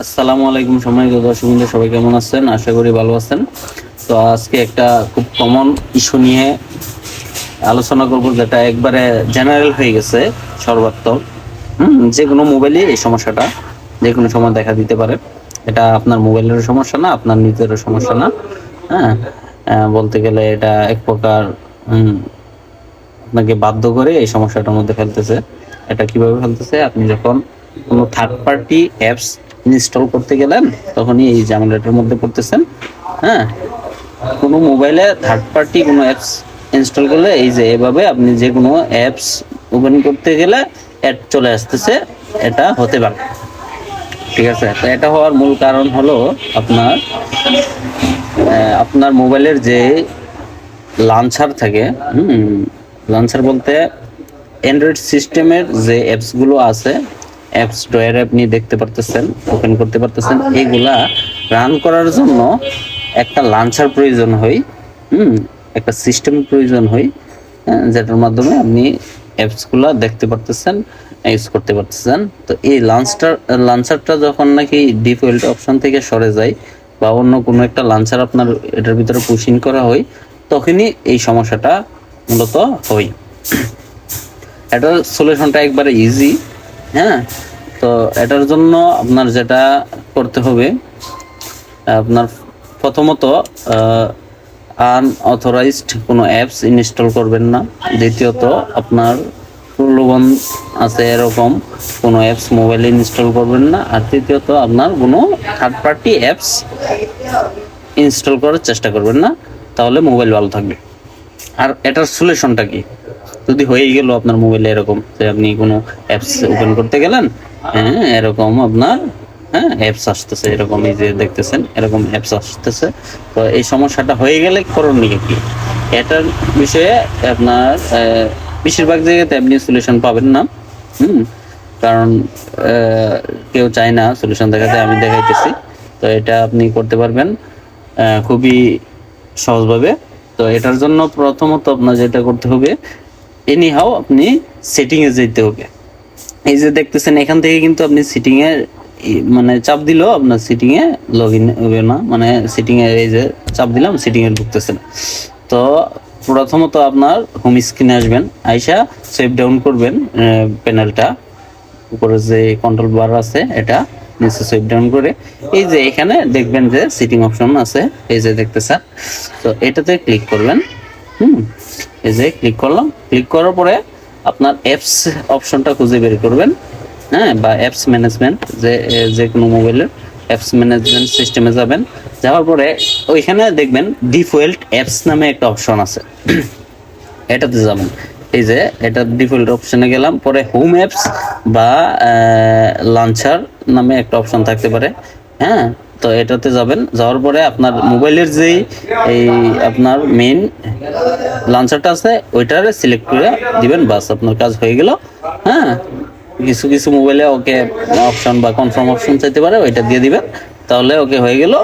আসসালামু আলাইকুম সম্মানিত দর্শকবৃন্দ, সবাই কেমন আছেন? আশা করি ভালো আছেন। তো আজকে একটা খুব কমন ইস্যু নিয়ে আলোচনা করব, যেটা একবারে জেনারেল হয়ে গেছে, সর্বাত্মক। যে কোনো মোবাইলে এই সমস্যাটা যে কোনো সময় দেখা দিতে পারে। এটা আপনার মোবাইলের সমস্যা না, আপনার নিজেরও সমস্যা না। হ্যাঁ, বলতে গেলে এটা এক প্রকার আপনাকে বাধ্য করে এই সমস্যাটার মধ্যে ফেলতেছে। এটা কিভাবে ফেলতেছে? আপনি যখন কোনো থার্ড পার্টি অ্যাপস ইনস্টল করতে গেলেন, তখনই এই ঝামেলাটার মধ্যে পড়তেছেন। হ্যাঁ, কোনো মোবাইলে থার্ড পার্টি কোনো অ্যাপস ইনস্টল করলে এই যে এভাবে আপনি যে কোনো অ্যাপস ওপেন করতে গেলে অ্যাড চলে আসতেছে। এটা হতে পারে, ঠিক আছে? তো এটা হওয়ার মূল কারণ হলো আপনার আপনার মোবাইলের যে লঞ্চার থাকে। লঞ্চার বলতে অ্যান্ড্রয়েড সিস্টেমের যে অ্যাপসগুলো আছে, অ্যাপস ড্রয়ারে আপনি দেখতে পারতেছেন, ওপেন করতে পারতেছেন, এগুলা রান করার জন্য একটা লঞ্চার প্রয়োজন হয়। একটা সিস্টেম প্রয়োজন হয়, যেটার মাধ্যমে আপনি অ্যাপসগুলো দেখতে পারতেছেন, ইউজ করতে পারতেছেন। তো এই লঞ্চারটা যখন নাকি ডিফল্ট অপশন থেকে সরে যায় বা অন্য কোনো একটা লঞ্চার আপনার এটার ভিতরে পুশ ইন করা হয়, তখনই এই সমস্যাটা মূলত হয়। এটার সলিউশনটা একবারে ইজি। হ্যাঁ, তো এটার জন্য আপনার যেটা করতে হবে, আপনার প্রথমত আনঅথরাইজড কোনো অ্যাপস ইনস্টল করবেন না। দ্বিতীয়ত, আপনার প্রলোভন আছে এরকম কোনো অ্যাপস মোবাইলে ইনস্টল করবেন না। আর তৃতীয়ত, আপনার কোনো থার্ড পার্টি অ্যাপস ইনস্টল করার চেষ্টা করবেন না, তাহলে মোবাইল ভালো থাকবে। আর এটার সলিউশনটা কি? যদি হয়ে গেল আপনার মোবাইলে এরকম যে আপনি কোনো অ্যাপস ওপেন করতে গেলেন, এরকম আপনার অ্যাপস আসতেছে, এরকম এই যে দেখতেছেন এরকম অ্যাপস আসতেছে। তো এই সমস্যাটা হয়ে গেলে করণীয় কি? এটার বিষয়ে আপনার বেশিরভাগ জায়গাতে আপনি সলিউশন পাবেন না। কারণ কেউ চায় না সলিউশন দেখাতে, আমি দেখাইতেছি। তো এটা আপনি করতে পারবেন খুবই সহজভাবে। তো এটার জন্য প্রথমত আপনার যেটা করতে হবে, এনিহাও আপনি সেটিং এ যেতে হবে। এই যে দেখতেছেন, এখান থেকে কিন্তু আপনি সিটিং এ মানে চাপ দিলেও আপনার সিটিং এ লগ ইন হবে না, মানে সিটিং এ এই যে চাপ দিলাম, সিটিং এ ঢুকতেছে না। তো প্রথমত আপনার হোম স্ক্রিনে আসবেন, আইসা সুইপ ডাউন করবেন প্যানেলটা, উপরে যে কন্ট্রোল বার আছে এটা নিচে সুইপ ডাউন করে এই যে এখানে দেখবেন যে সিটিং অপশন আছে, এই যে দেখতেছেন। তো এটাতে ক্লিক করবেন। এই যে ক্লিক করলাম, ক্লিক করার পরে আপনার অ্যাপস অপশনটা খুঁজে বের করবেন। হ্যাঁ, বা অ্যাপস ম্যানেজমেন্ট, যে কোনো মোবাইলের অ্যাপস ম্যানেজমেন্ট সিস্টেমে যাবেন। যাওয়ার পরে ওইখানে দেখবেন ডিফল্ট অ্যাপস নামে একটা অপশন আছে, এটাতে যাবেন। এই যে এটা ডিফল্ট অপশনে গেলাম, পরে হোম অ্যাপস বা লঞ্চার নামে একটা অপশন থাকতে পারে। হ্যাঁ, তো এটাতে যাবেন। যাওয়ার পরে আপনার মোবাইলের যেই এই আপনার মেইন লঞ্চারটা আছে ওইটারে সিলেক্ট করে দিবেন, বাস আপনার কাজ হয়ে গেল। হ্যাঁ, কিছু কিছু মোবাইলে ওকে অপশন বা কনফার্ম অপশন চাইতে পারে, ওইটা দিয়ে দিবেন, তাহলে ওকে হয়ে গেল।